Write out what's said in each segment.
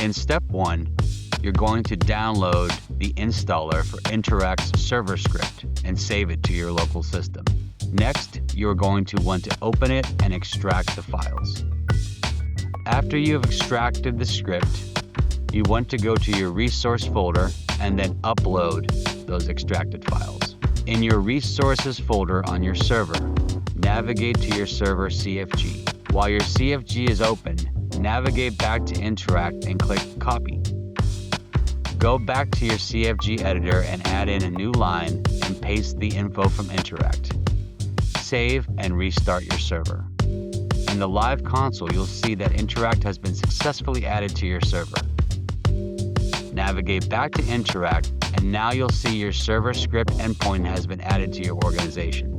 In step 1, you're going to download the installer for INTRACT's server script and save it to your local system. Next, you're going to want to open it and extract the files. After you have extracted the script, you want to go to your resource folder and then upload those extracted files. In your resources folder on your server, navigate to your server CFG. While your CFG is open, navigate back to INTRACT and click Copy. Go back to your CFG editor and add in a new line and paste the info from INTRACT. Save and restart your server. In the live console, you'll see that INTRACT has been successfully added to your server. Navigate back to INTRACT, and now you'll see your server script endpoint has been added to your organization.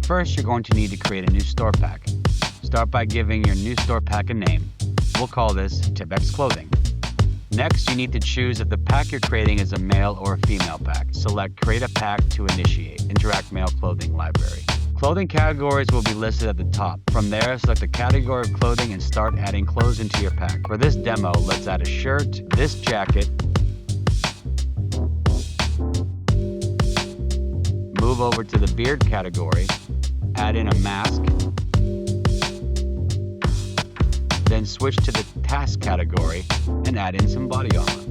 First, you're going to need to create a new store pack. Start by giving your new store pack a name. We'll call this Tebex Clothing. Next, you need to choose if the pack you're creating is a male or a female pack. Select Create a Pack to initiate INTRACT Male Clothing Library. Clothing categories will be listed at the top. From there, select the category of clothing and start adding clothes into your pack. For this demo, let's add a shirt, this jacket, move over to the beard category, add in a mask, then switch to the task category and add in some body armor.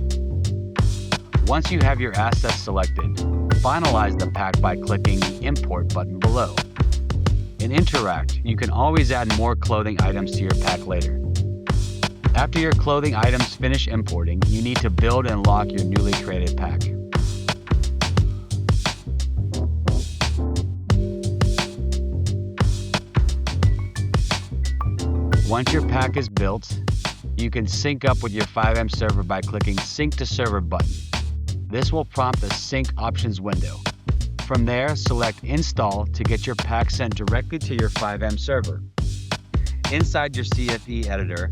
Once you have your assets selected, finalize the pack by clicking the Import button below. In INTRACT, you can always add more clothing items to your pack later. After your clothing items finish importing, you need to build and lock your newly created pack. Once your pack is built, you can sync up with your FiveM server by clicking Sync to Server button. This will prompt a sync options window. From there, select Install to get your pack sent directly to your FiveM server. Inside your CFE editor,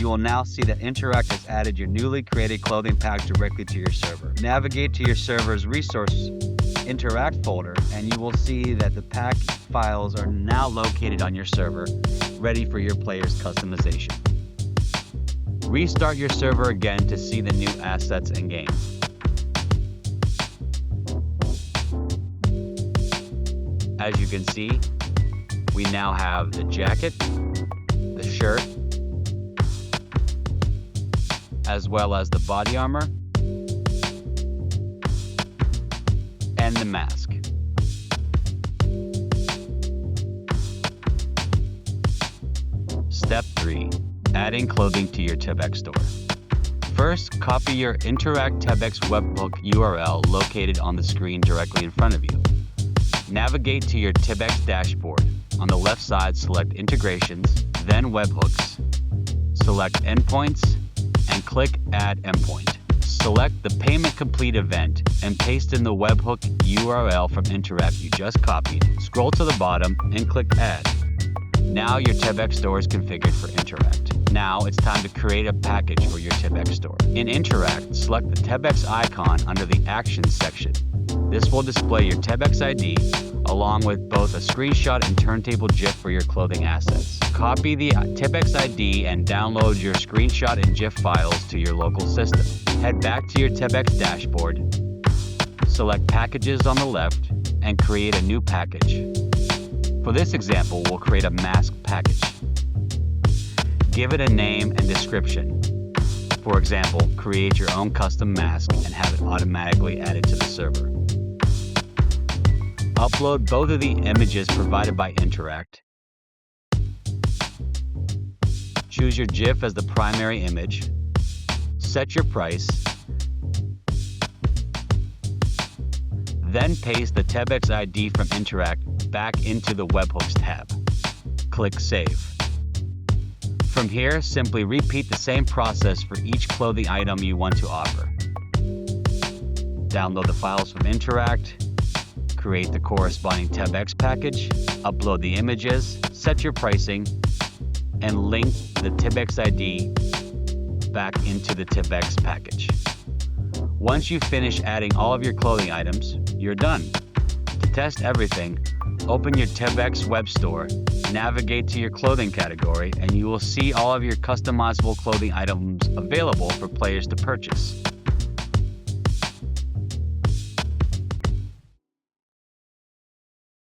you will now see that INTRACT has added your newly created clothing pack directly to your server. Navigate to your server's resource INTRACT folder, and you will see that the pack files are now located on your server, ready for your player's customization. Restart your server again to see the new assets in game. As you can see, we now have the jacket, the shirt, as well as the body armor and the mask. Step 3. Adding clothing to your Tebex store. First, copy your INTRACT Tebex webhook URL located on the screen directly in front of you. Navigate to your Tebex dashboard. On the left side, select Integrations, then Webhooks. Select Endpoints, and click Add Endpoint. Select the Payment Complete event and paste in the webhook URL from INTRACT you just copied. Scroll to the bottom and click Add. Now your Tebex store is configured for INTRACT. Now it's time to create a package for your Tebex store. In INTRACT, select the Tebex icon under the Actions section. This will display your Tebex ID along with both a screenshot and turntable GIF for your clothing assets. Copy the Tebex ID and download your screenshot and GIF files to your local system. Head back to your Tebex dashboard, select Packages on the left, and create a new package. For this example, we'll create a mask package. Give it a name and description. For example, create your own custom mask and have it automatically added to the server. Upload both of the images provided by INTRACT. Choose your GIF as the primary image. Set your price. Then paste the Tebex ID from INTRACT back into the Webhooks tab. Click Save. From here, simply repeat the same process for each clothing item you want to offer. Download the files from INTRACT, create the corresponding Tebex package, upload the images, set your pricing, and link the Tebex ID back into the Tebex package. Once you finish adding all of your clothing items, you're done. To test everything, open your Tebex web store Navigate to your clothing category and you will see all of your customizable clothing items available for players to purchase.